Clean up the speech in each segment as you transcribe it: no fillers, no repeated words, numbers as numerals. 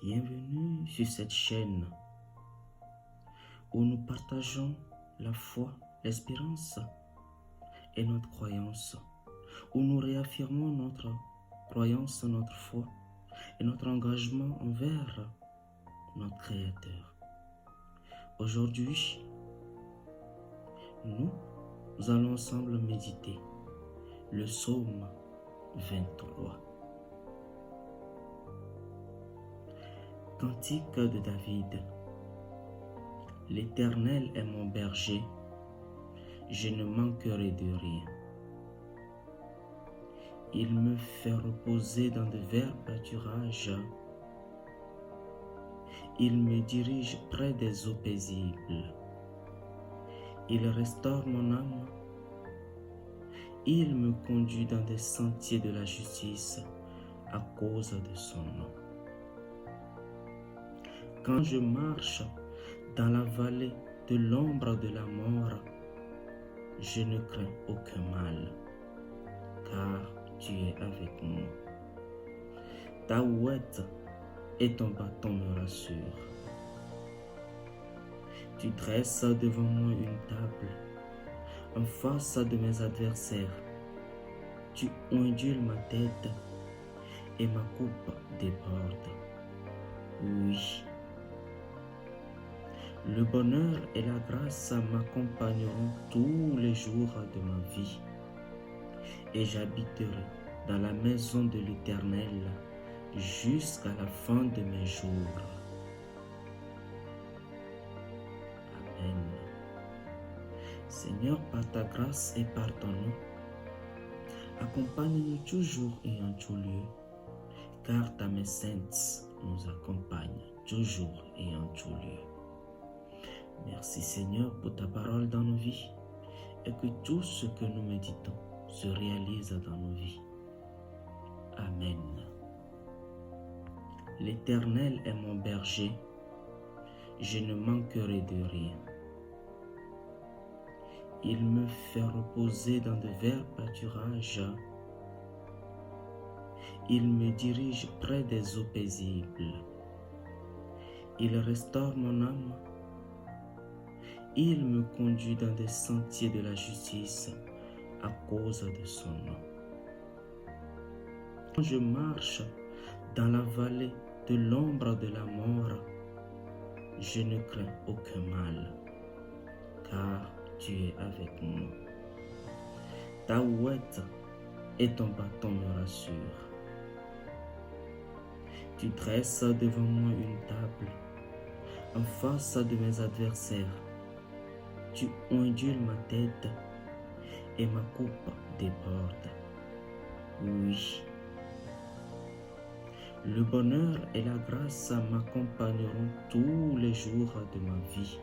Bienvenue sur cette chaîne où nous partageons la foi, l'espérance et notre croyance, où nous réaffirmons notre croyance, notre foi et notre engagement envers notre Créateur. Aujourd'hui, nous allons ensemble méditer le psaume 23. Cantique de David. L'Éternel est mon berger, je ne manquerai de rien. Il me fait reposer dans de verts pâturages. Il me dirige près des eaux paisibles. Il restaure mon âme. Il me conduit dans des sentiers de la justice à cause de son nom. Quand je marche dans la vallée de l'ombre de la mort, je ne crains aucun mal, car tu es avec moi. Ta ouette et ton bâton me rassurent. Tu dresses devant moi une table, en face de mes adversaires. Tu ondules ma tête et ma coupe déborde. Oui. Le bonheur et la grâce m'accompagneront tous les jours de ma vie, et j'habiterai dans la maison de l'Éternel jusqu'à la fin de mes jours. Amen. Seigneur, par ta grâce et par ton nom, accompagne-nous toujours et en tout lieu, car ta main sainte nous accompagne toujours et en tout lieu. Merci Seigneur pour ta parole dans nos vies et que tout ce que nous méditons se réalise dans nos vies. Amen. L'Éternel est mon berger, je ne manquerai de rien. Il me fait reposer dans de verts pâturages. Il me dirige près des eaux paisibles. Il restaure mon âme. Il me conduit dans des sentiers de la justice à cause de son nom. Quand je marche dans la vallée de l'ombre de la mort, je ne crains aucun mal, car tu es avec moi. Ta ouette et ton bâton me rassurent. Tu dresses devant moi une table, en face de mes adversaires. Tu ondules ma tête et ma coupe déborde. Oui. Le bonheur et la grâce m'accompagneront tous les jours de ma vie,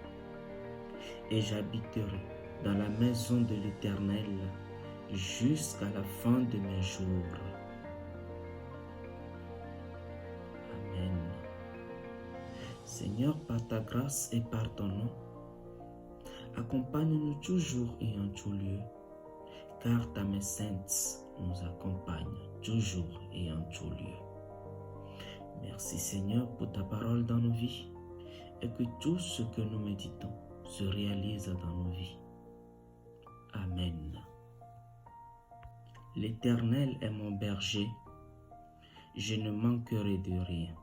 et j'habiterai dans la maison de l'Éternel jusqu'à la fin de mes jours. Amen. Seigneur, par ta grâce et par ton nom, accompagne-nous toujours et en tout lieu, car ta main sainte nous accompagne toujours et en tout lieu. Merci Seigneur pour ta parole dans nos vies et que tout ce que nous méditons se réalise dans nos vies. Amen. L'Éternel est mon berger, je ne manquerai de rien.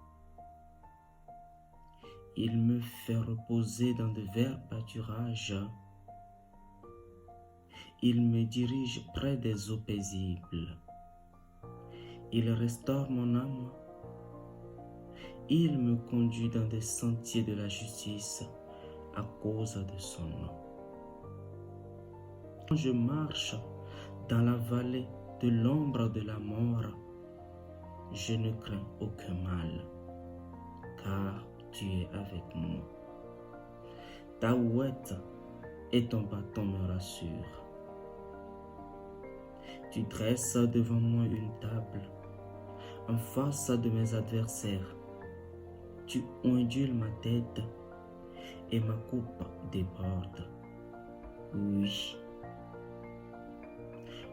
Il me fait reposer dans de verts pâturages. Il me dirige près des eaux paisibles. Il restaure mon âme. Il me conduit dans des sentiers de la justice à cause de son nom. Quand je marche dans la vallée de l'ombre de la mort, je ne crains aucun mal, car tu es avec moi. Ta ouette et ton bâton me rassurent. Tu dresses devant moi une table, en face de mes adversaires. Tu ondules ma tête et ma coupe déborde. Oui.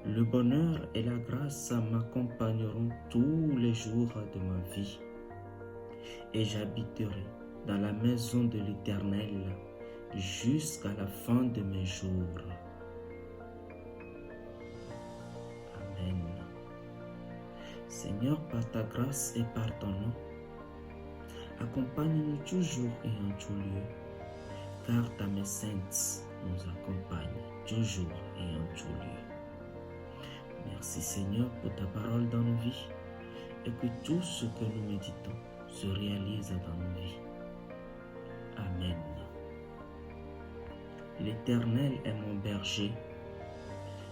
Le bonheur et la grâce m'accompagneront tous les jours de ma vie, et j'habiterai dans la maison de l'Éternel jusqu'à la fin de mes jours. Amen. Seigneur, par ta grâce et par ton nom, accompagne-nous toujours et en tout lieu, car ta main sainte nous accompagne toujours et en tout lieu. Merci Seigneur pour ta parole dans nos vies et que tout ce que nous méditons se réalise dans nos vies. Amen. L'Éternel est mon berger,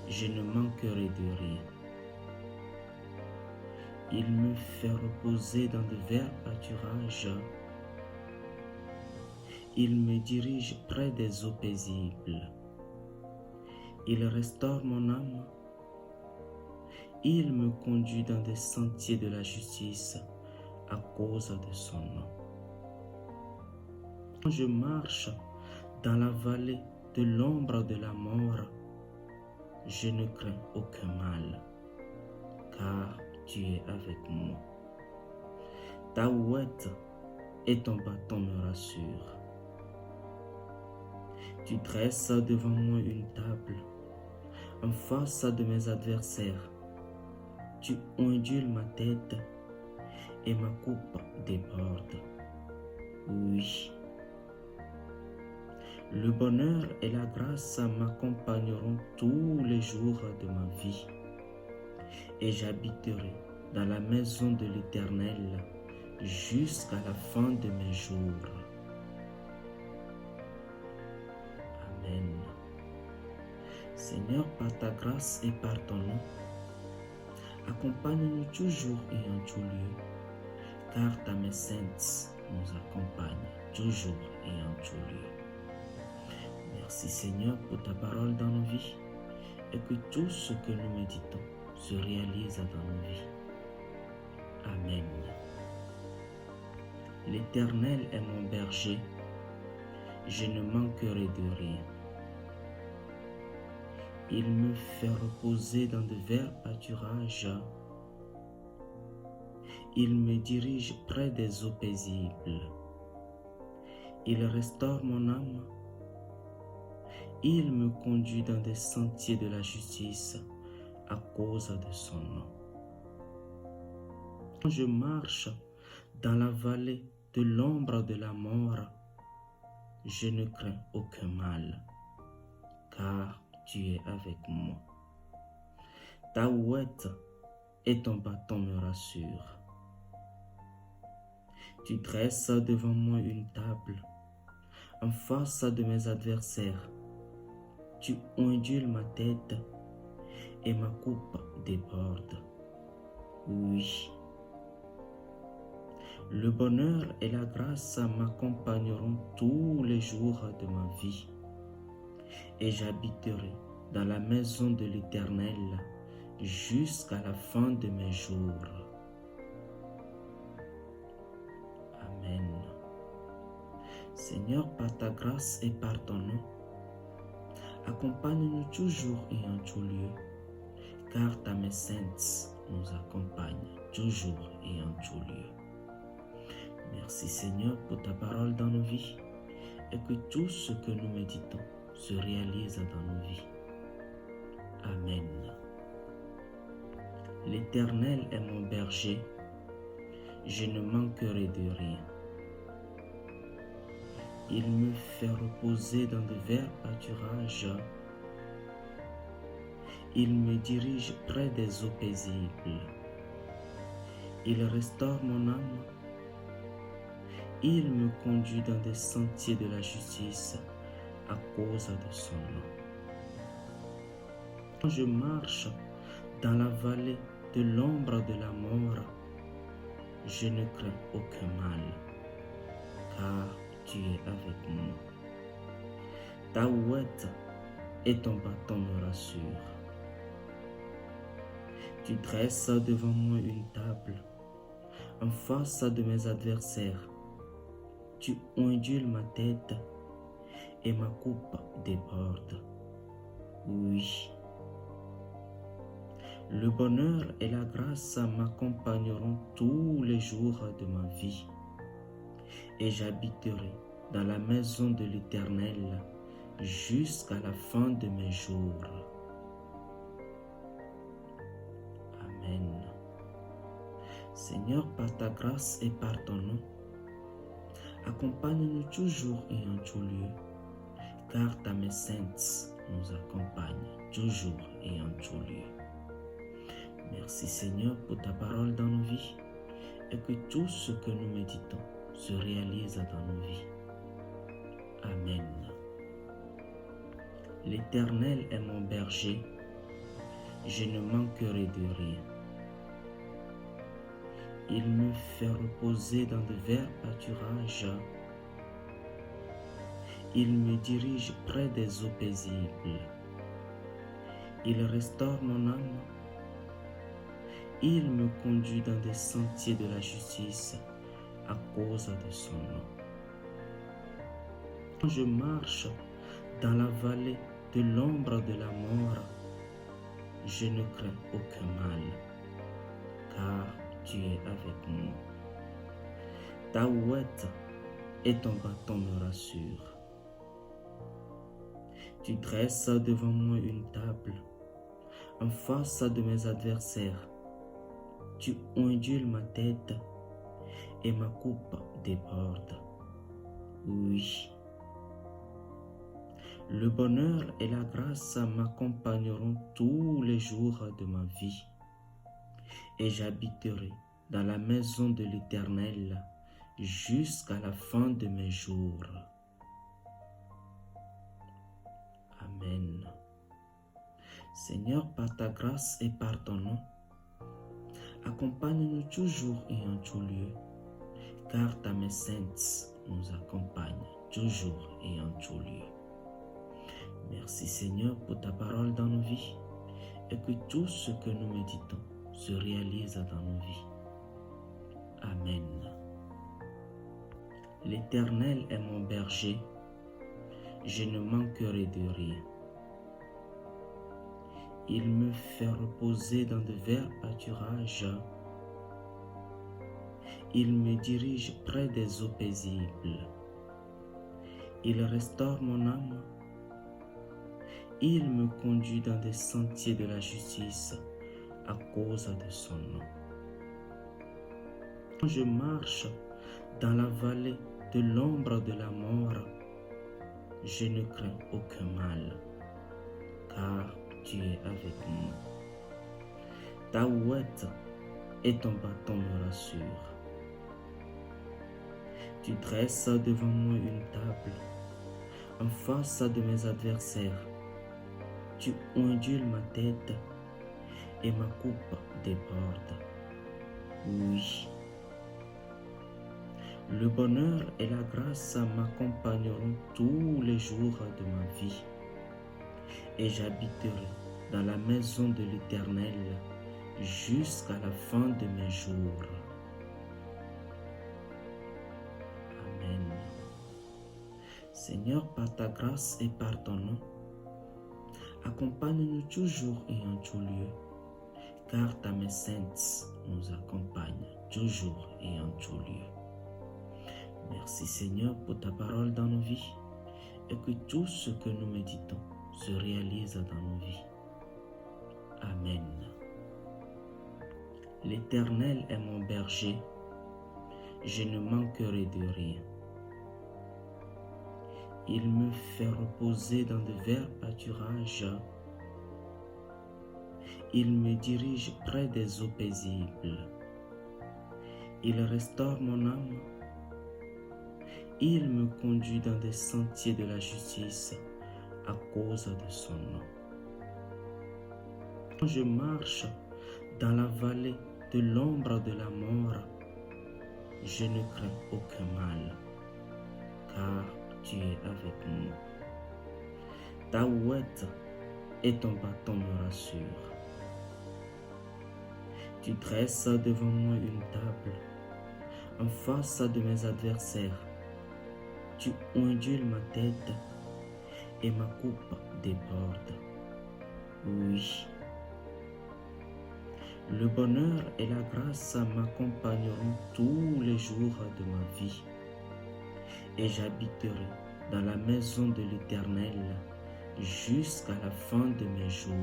je ne manquerai de rien. Il me fait reposer dans de verts pâturages. Il me dirige près des eaux paisibles. Il restaure mon âme. Il me conduit dans des sentiers de la justice à cause de son nom. Quand je marche dans la vallée de l'ombre de la mort, je ne crains aucun mal, car tu es avec moi. Ta ouette et ton bâton me rassurent. Tu dresses devant moi une table en face de mes adversaires. Tu ondules ma tête et ma coupe déborde. Oui. Le bonheur et la grâce m'accompagneront tous les jours de ma vie, et j'habiterai dans la maison de l'Éternel jusqu'à la fin de mes jours. Amen. Seigneur, par ta grâce et par ton nom, accompagne-nous toujours et en tout lieu, car ta main sainte nous accompagne toujours et en tout lieu. Merci Seigneur pour ta parole dans nos vies et que tout ce que nous méditons se réalise dans nos vies. Amen. L'Éternel est mon berger, je ne manquerai de rien. Il me fait reposer dans de verts pâturages. Il me dirige près des eaux paisibles. Il restaure mon âme. Il me conduit dans des sentiers de la justice à cause de son nom. Quand je marche dans la vallée de l'ombre de la mort, je ne crains aucun mal, car tu es avec moi. Ta ouette et ton bâton me rassurent. Tu dresses devant moi une table en face de mes adversaires. Tu ondules ma tête et ma coupe déborde. Oui. Le bonheur et la grâce m'accompagneront tous les jours de ma vie, et j'habiterai dans la maison de l'Éternel jusqu'à la fin de mes jours. Amen. Seigneur, par ta grâce et par ton nom, accompagne-nous toujours et en tout lieu, car ta main sainte nous accompagne toujours et en tout lieu. Merci Seigneur pour ta parole dans nos vies et que tout ce que nous méditons se réalise dans nos vies. Amen. L'Éternel est mon berger, je ne manquerai de rien. Il me fait reposer dans de verts pâturages. Il me dirige près des eaux paisibles. Il restaure mon âme. Il me conduit dans des sentiers de la justice à cause de son nom. Quand je marche dans la vallée de l'ombre de la mort, je ne crains aucun mal, car tu es avec moi. Ta ouette et ton bâton me rassurent. Tu dresses devant moi une table en face de mes adversaires. Tu ondules ma tête et ma coupe déborde. Oui. Le bonheur et la grâce m'accompagneront tous les jours de ma vie, et j'habiterai dans la maison de l'Éternel jusqu'à la fin de mes jours. Amen. Seigneur, par ta grâce et par ton nom, accompagne-nous toujours et en tout lieu, car ta main sainte nous accompagne toujours et en tout lieu. Merci Seigneur pour ta parole dans nos vies et que tout ce que nous méditons se réalise dans nos vies. Amen. L'Éternel est mon berger, je ne manquerai de rien. Il me fait reposer dans de verts pâturages. Il me dirige près des eaux paisibles. Il restaure mon âme. Il me conduit dans des sentiers de la justice à cause de son nom. Quand je marche dans la vallée de l'ombre de la mort, je ne crains aucun mal, car tu es avec moi. Ta ouette et ton bâton me rassurent. Tu dresses devant moi une table en face de mes adversaires. Tu ondules ma tête et ma coupe déborde. Oui. Le bonheur et la grâce m'accompagneront tous les jours de ma vie, et j'habiterai dans la maison de l'Éternel jusqu'à la fin de mes jours. Amen. Seigneur, par ta grâce et par ton nom, accompagne-nous toujours et en tout lieu, car ta main sainte nous accompagne toujours et en tout lieu. Merci Seigneur pour ta parole dans nos vies et que tout ce que nous méditons se réalise dans nos vies. Amen. L'Éternel est mon berger, je ne manquerai de rien. Il me fait reposer dans de verts pâturages. Il me dirige près des eaux paisibles. Il restaure mon âme. Il me conduit dans des sentiers de la justice à cause de son nom. Quand je marche dans la vallée de l'ombre de la mort, je ne crains aucun mal, car tu es avec moi. Ta ouette et ton bâton me rassurent. Tu dresses devant moi une table en face de mes adversaires. Tu ondules ma tête et ma coupe déborde. Oui. Le bonheur et la grâce m'accompagneront tous les jours de ma vie, et j'habiterai dans la maison de l'Éternel jusqu'à la fin de mes jours. Amen. Seigneur, par ta grâce et par ton nom, accompagne-nous toujours et en tout lieu, car ta main sainte nous accompagne toujours et en tout lieu. Merci Seigneur pour ta parole dans nos vies et que tout ce que nous méditons se réalise dans nos vies. Amen. L'Éternel est mon berger, je ne manquerai de rien. Il me fait reposer dans de verts pâturages. Il me dirige près des eaux paisibles. Il restaure mon âme. Il me conduit dans des sentiers de la justice à cause de son nom. Quand je marche dans la vallée de l'ombre de la mort, je ne crains aucun mal, car tu es avec moi. Ta ouette et ton bâton me rassurent. Tu dresses devant moi une table en face de mes adversaires. Tu ondules ma tête et ma coupe déborde. Oui. Le bonheur et la grâce m'accompagneront tous les jours de ma vie, et j'habiterai dans la maison de l'Éternel jusqu'à la fin de mes jours.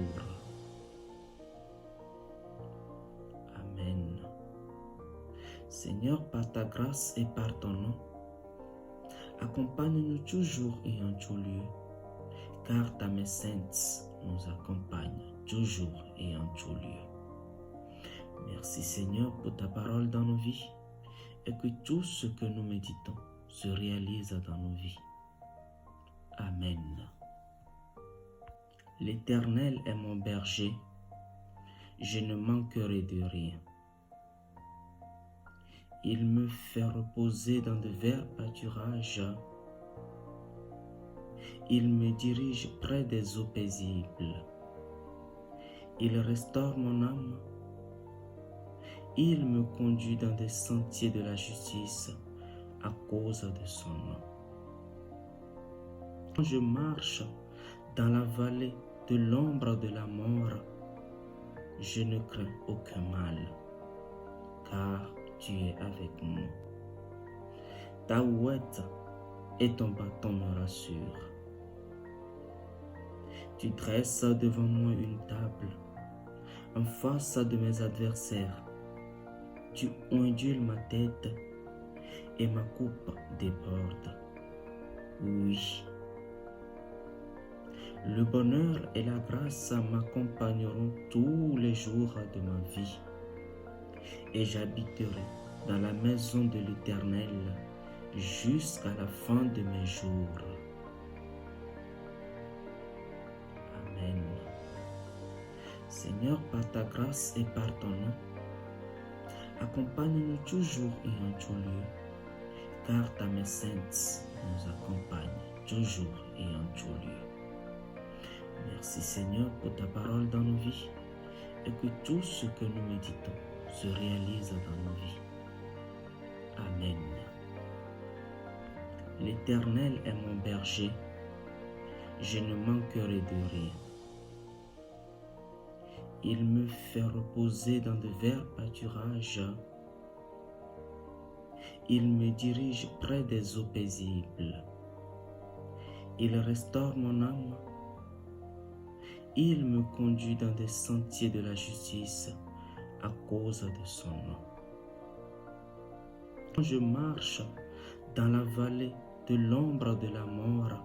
Amen. Seigneur, par ta grâce et par ton nom, accompagne-nous toujours et en tout lieu, car ta main sainte nous accompagne toujours et en tout lieu. Merci Seigneur pour ta parole dans nos vies et que tout ce que nous méditons se réalise dans nos vies. Amen. L'Éternel est mon berger, je ne manquerai de rien. Il me fait reposer dans de verts pâturages. Il me dirige près des eaux paisibles. Il restaure mon âme. Il me conduit dans des sentiers de la justice à cause de son nom. Quand je marche dans la vallée de l'ombre de la mort, je ne crains aucun mal, car tu es avec moi. Ta ouette et ton bâton me rassurent. Tu dresses devant moi une table en face de mes adversaires. Tu ondules ma tête et ma coupe déborde. Oui. Le bonheur et la grâce m'accompagneront tous les jours de ma vie, et j'habiterai dans la maison de l'Éternel jusqu'à la fin de mes jours. Amen. Seigneur, par ta grâce et par ton nom, accompagne-nous toujours et en tout lieu, car ta main sainte nous accompagne toujours et en tout lieu. Merci Seigneur pour ta parole dans nos vies et que tout ce que nous méditons se réalise dans nos vies. Amen. L'Éternel est mon berger, je ne manquerai de rien. Il me fait reposer dans de verts pâturages. Il me dirige près des eaux paisibles. Il restaure mon âme. Il me conduit dans des sentiers de la justice à cause de son nom. Quand je marche dans la vallée de l'ombre de la mort,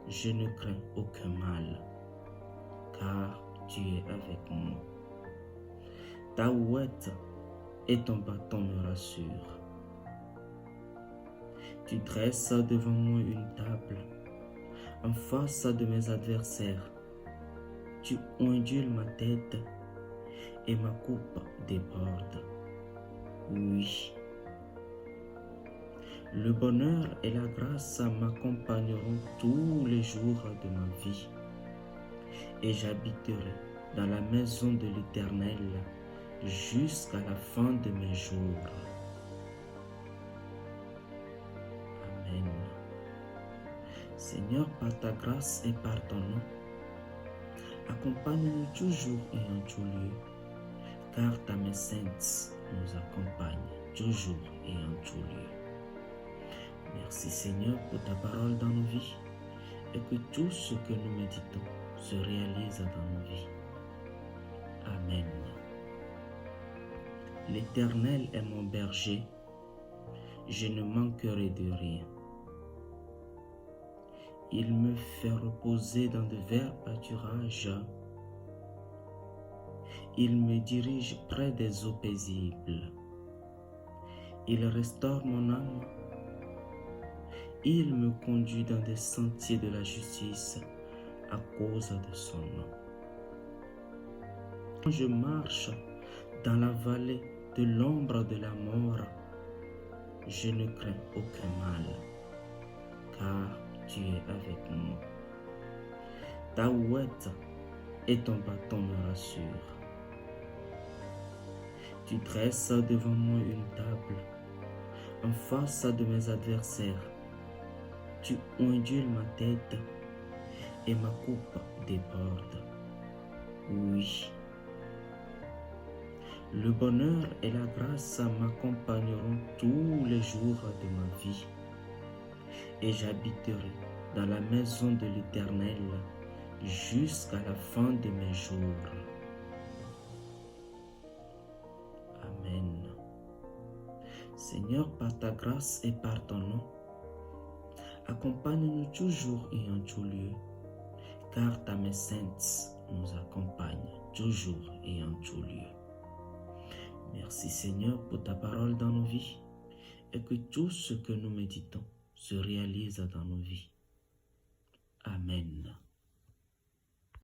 je ne crains aucun mal, car tu es avec moi. Ta ouette et ton bâton me rassurent. Tu dresses devant moi une table en face de mes adversaires. Tu ondules ma tête et ma coupe déborde. Oui. Le bonheur et la grâce m'accompagneront tous les jours de ma vie, et j'habiterai dans la maison de l'Éternel jusqu'à la fin de mes jours. Amen. Seigneur, par ta grâce et par ton nom, accompagne-nous toujours et en tout lieu, car ta main sainte nous accompagne toujours et en tout lieu. Merci Seigneur pour ta parole dans nos vies et que tout ce que nous méditons se réalise dans nos vies. Amen. L'Éternel est mon berger, je ne manquerai de rien. Il me fait reposer dans de verts pâturages. Il me dirige près des eaux paisibles. Il restaure mon âme. Il me conduit dans des sentiers de la justice à cause de son nom. Quand je marche dans la vallée de l'ombre de la mort, je ne crains aucun mal, car tu es avec moi. Ta ouette et ton bâton me rassurent. Tu dresses devant moi une table en face de mes adversaires. Tu ondules ma tête et ma coupe déborde. Oui. Le bonheur et la grâce m'accompagneront tous les jours de ma vie, et j'habiterai dans la maison de l'Éternel jusqu'à la fin de mes jours. Amen. Seigneur, par ta grâce et par ton nom, accompagne-nous toujours et en tout lieu, car ta main sainte nous accompagne toujours et en tout lieu. Merci Seigneur pour ta parole dans nos vies et que tout ce que nous méditons se réalise dans nos vies. Amen.